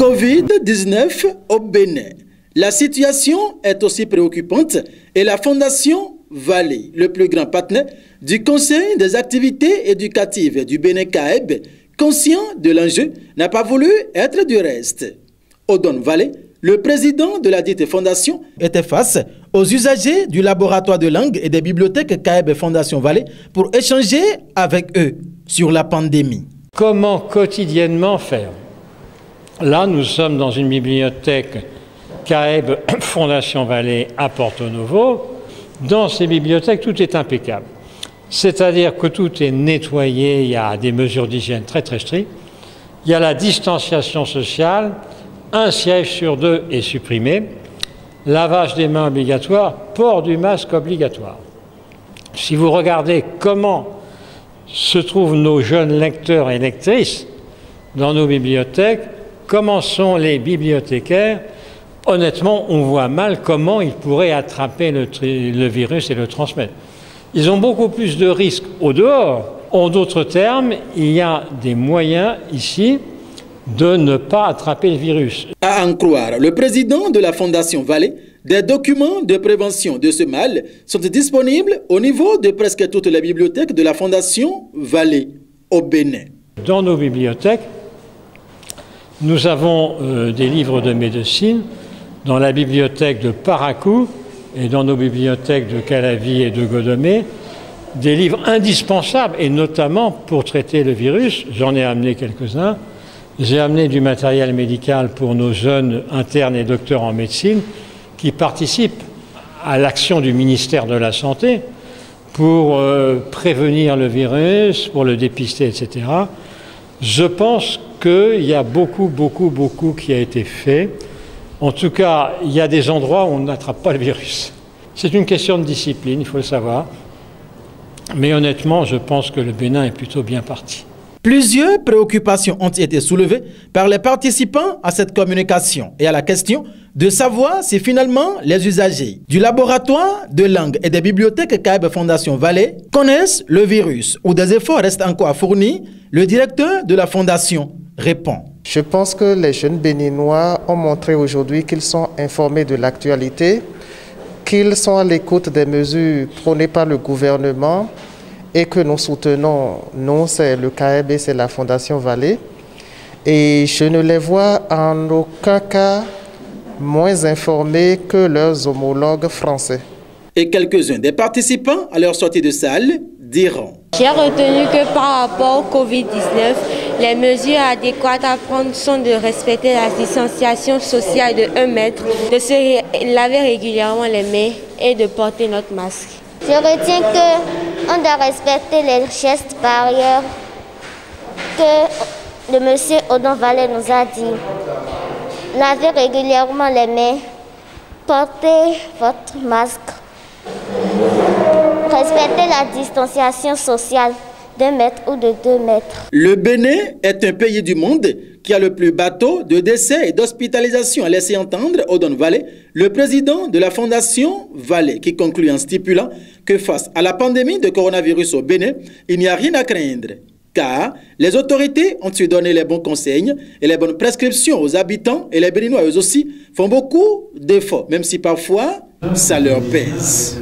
Covid-19 au Bénin. La situation est aussi préoccupante et la Fondation Vallée, le plus grand partenaire du Conseil des activités éducatives du Bénin CAEB, conscient de l'enjeu, n'a pas voulu être du reste. Odon Vallée, le président de la dite fondation, était face aux usagers du laboratoire de langue et des bibliothèques CAEB Fondation Vallée pour échanger avec eux sur la pandémie. Comment quotidiennement faire? Là, nous sommes dans une bibliothèque CAEB Fondation Vallée à Porto Novo. Dans ces bibliothèques, tout est impeccable. C'est-à-dire que tout est nettoyé, il y a des mesures d'hygiène très très strictes. Il y a la distanciation sociale, un siège sur 2 est supprimé, lavage des mains obligatoire, port du masque obligatoire. Si vous regardez comment se trouvent nos jeunes lecteurs et lectrices dans nos bibliothèques, comment sont les bibliothécaires, honnêtement, on voit mal comment ils pourraient attraper le virus et le transmettre. Ils ont beaucoup plus de risques au dehors. En d'autres termes, il y a des moyens ici de ne pas attraper le virus. À en croire le président de la Fondation Vallée, des documents de prévention de ce mal sont disponibles au niveau de presque toutes les bibliothèques de la Fondation Vallée au Bénin. Dans nos bibliothèques, nous avons des livres de médecine dans la bibliothèque de Parakou et dans nos bibliothèques de Calavi et de Godomé, des livres indispensables et notamment pour traiter le virus. J'en ai amené quelques-uns. J'ai amené du matériel médical pour nos jeunes internes et docteurs en médecine qui participent à l'action du ministère de la Santé pour prévenir le virus, pour le dépister, etc. Je pense qu'il y a beaucoup qui a été fait. En tout cas, il y a des endroits où on n'attrape pas le virus. C'est une question de discipline, il faut le savoir. Mais honnêtement, je pense que le Bénin est plutôt bien parti. Plusieurs préoccupations ont été soulevées par les participants à cette communication et à la question de savoir si finalement les usagers du laboratoire de langue et des bibliothèques CAEB Fondation Vallée connaissent le virus ou des efforts restent encore à fournir. Le directeur de la fondation répond. Je pense que les jeunes béninois ont montré aujourd'hui qu'ils sont informés de l'actualité, qu'ils sont à l'écoute des mesures prônées par le gouvernement et que nous soutenons. Nous, c'est le CAEB, c'est la Fondation Vallée. Et je ne les vois en aucun cas moins informés que leurs homologues français. Et quelques-uns des participants à leur sortie de salle diront. J'ai retenu que par rapport au Covid-19, les mesures adéquates à prendre sont de respecter la distanciation sociale de 1 mètre, de se laver régulièrement les mains et de porter notre masque. Je retiens qu'on doit respecter les gestes barrières que le monsieur Odon Vallée nous a dit. Lavez régulièrement les mains, portez votre masque, respectez la distanciation sociale d'1 mètre ou de 2 mètres. Le Bénin est un pays du monde qui a le plus bas taux de décès et d'hospitalisation, a laissé entendre Odon Vallée, le président de la Fondation Vallée, qui conclut en stipulant que face à la pandémie de coronavirus au Bénin, il n'y a rien à craindre. Car les autorités ont su donner les bons conseils et les bonnes prescriptions aux habitants et les Béninois eux aussi font beaucoup d'efforts, même si parfois ça leur pèse.